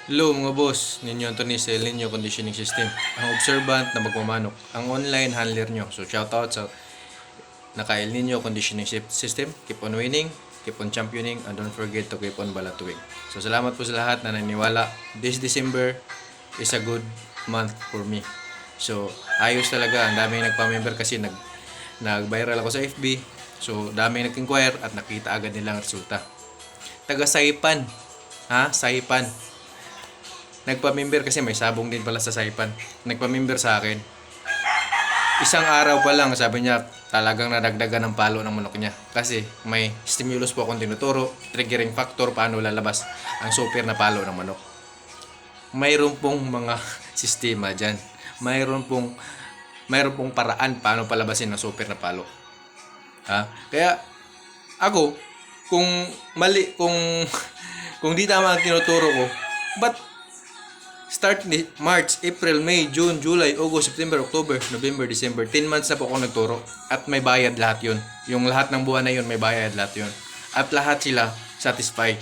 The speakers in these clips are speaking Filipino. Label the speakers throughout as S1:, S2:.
S1: Hello mga boss, Ninyo Anthony sa El Nino Conditioning System. Ang observant na magmamanok, ang online handler nyo. So shoutout sa naka El Nino Conditioning System. Keep on winning, keep on championing, and don't forget to keep on balatuwing. So salamat po sa lahat na naniniwala. This December is a good month for me. So ayos talaga, ang daming nagpa-member kasi nag-viral ako sa FB. So daming nag-inquire at nakita agad nilang resulta. Taga Saipan, Saipan. Nagpa-member kasi may sabong din pala sa Saipan. Nagpa-member sa akin. Isang araw pa lang, sabi niya, talagang nadagdagan ng palo ng manok niya. Kasi may stimulus po akong tinuturo, triggering factor, paano lalabas ang super na palo ng manok. Mayroon pong mga sistema dyan. Mayroon pong paraan paano palabasin ng super na palo. Kaya ako, kung mali, kung di tama ang tinuturo ko, but start ni March, April, May, June, July, August, September, October, November, December. 10 months na po ako nagturo. At may bayad lahat yun. Yung lahat ng buwan na yun, may bayad lahat yun. At lahat sila satisfied.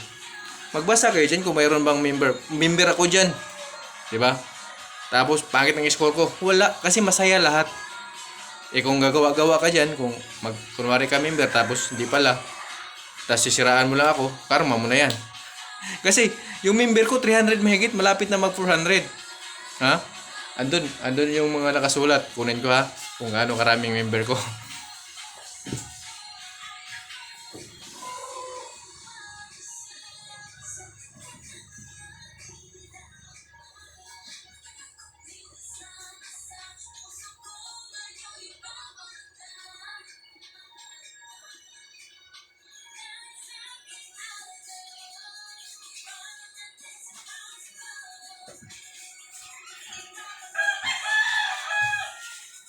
S1: Magbasa kayo dyan kung mayroon bang member. Member ako dyan. Diba? Tapos, pangit ng score ko. Wala. Kasi masaya lahat. Kung gagawa-gawa ka dyan, kunwari ka member, tapos hindi pala, tapos sisiraan mo lang ako, karma mo na yan. Kasi yung member ko 300 mahigit, malapit na mag 400. Andun yung mga nakasulat. Kunin ko kung gaano karaming member ko.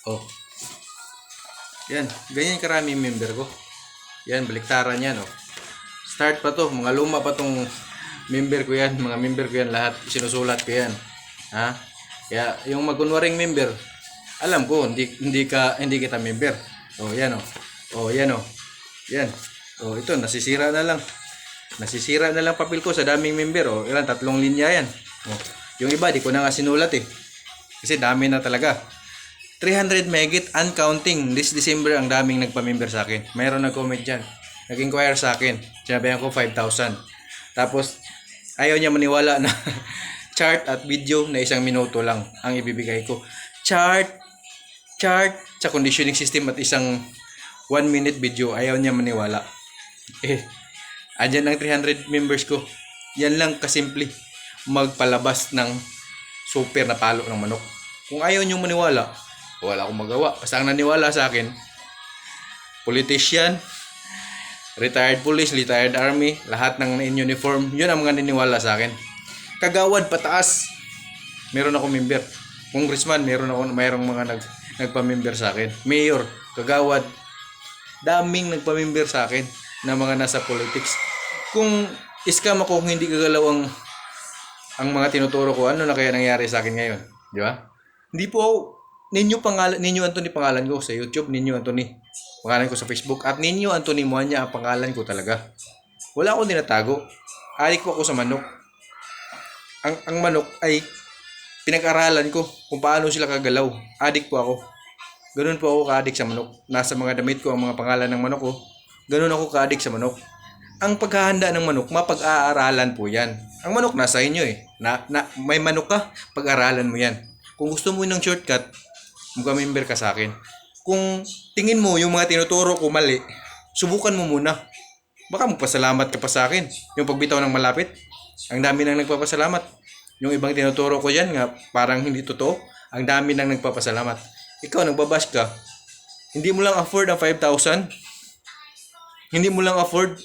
S1: Oh. Yan, ganyan karaming member ko. Yan, baliktaran yan Start pa to, mga luma pa tong member ko yan, mga member ko yan lahat, sinusulat ko yan. Kaya yung magkunwaring member, alam ko hindi kita member. Yan yan Yan. Ito nasisira na lang. Nasisira na lang papel ko sa daming member. Ilan 3 linya yan. Yung iba di ko na nga sinulat Kasi dami na talaga. 300 megit uncounting. This December ang daming nagpa-member sa akin. Mayroon nag-comment dyan. Nag-inquire sa akin. Sinabihan ko 5,000. Tapos, ayaw niya maniwala na chart at video na 1 minuto lang ang ibibigay ko. Chart sa conditioning system at 1 minute video. Ayaw niya maniwala. Andyan ang 300 members ko. Yan lang kasimple. Magpalabas ng super na palo ng manok. Kung ayaw niyo maniwala, wala akong magawa. Basta ang naniwala sa akin, politician, retired police, retired army, lahat ng in-uniform, yun ang mga naniwala sa akin. Kagawad, pataas, meron ako member. Congressman, mayroong mga nagpa-member sa akin. Mayor, kagawad, daming nagpa-member sa akin na mga nasa politics. Kung scam ako, kung hindi kagalaw ang mga tinuturo ko, ano na kaya nangyari sa akin ngayon? Di ba? Hindi po ako, Ninyo Anthony pangalan ko sa YouTube, Ninyo Anthony pangalan ko sa Facebook, at Ninyo Anthony Muanya ang pangalan ko talaga. Wala akong dinatago. Adik po ako sa manok. Ang manok ay pinag-aralan ko kung paano sila kagalaw. Adik po ako. Ganun po ako ka-adik sa manok. Nasa mga damit ko ang mga pangalan ng manok ko. Ganun ako ka-adik sa manok. Ang paghahanda ng manok, mapag-aaralan po yan. Ang manok nasa inyo may manok ka, pag-aralan mo yan. Kung gusto mo ng shortcut, mag-member ka sa akin. Kung tingin mo yung mga tinuturo ko mali, subukan mo muna. Baka magpasalamat ka pa sa akin. Yung pagbitaw ng malapit, ang dami nang nagpapasalamat. Yung ibang tinuturo ko dyan nga, parang hindi totoo, ang dami nang nagpapasalamat. Ikaw, nagbabash ka. Hindi mo lang afford ang 5,000. Hindi mo lang afford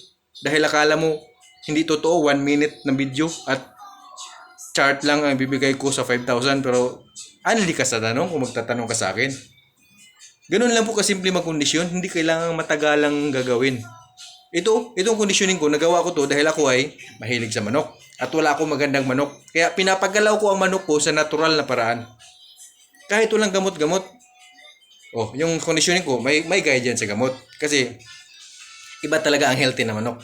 S1: dahil akala mo hindi totoo, 1 minute na video at chart lang ang bibigay ko sa 5,000, pero anli ka sa tanong kung magtatanong ka sa akin. Ganun lang po kasimple magkondisyon, hindi kailangang matagalang gagawin. Itong conditioning ko, nagawa ko to dahil ako ay mahilig sa manok at wala akong magandang manok. Kaya pinapagalaw ko ang manok ko sa natural na paraan. Kahit walang gamot-gamot. Yung conditioning ko, may guide yan sa gamot. Kasi iba talaga ang healthy na manok.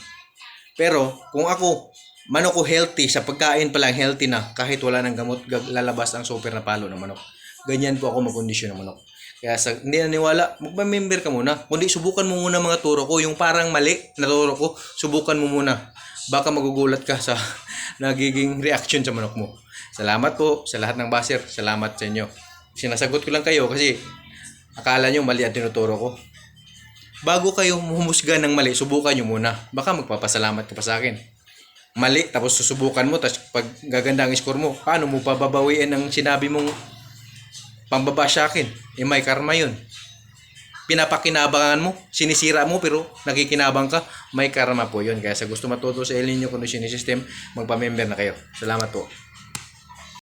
S1: Pero kung ako manok ko healthy, sa pagkain pa lang healthy na, kahit wala ng gamot, lalabas ang super na palo ng manok. Ganyan po ako magkondisyon ng manok. Kaya sa hindi naniwala, magpa-member ka muna. Kundi subukan mo muna mga turo ko, yung parang mali na turo ko, subukan mo muna. Baka magugulat ka sa nagiging reaction sa manok mo. Salamat po sa lahat ng baser. Salamat sa inyo. Sinasagot ko lang kayo kasi akala nyo mali ang tinuturo ko. Bago kayo humusga ng mali, subukan nyo muna. Baka magpapasalamat ka pa sa akin. Mali, tapos susubukan mo, tapos pag gaganda ang score mo, paano mo pababawiin ang sinabi mong pambaba sa akin? May karma yun. Pinapakinabangan mo, sinisira mo, pero nakikinabang ka, may karma po yun. Kaya sa gusto matuto sa El Nino Conditioning System, magpa-member na kayo. Salamat po.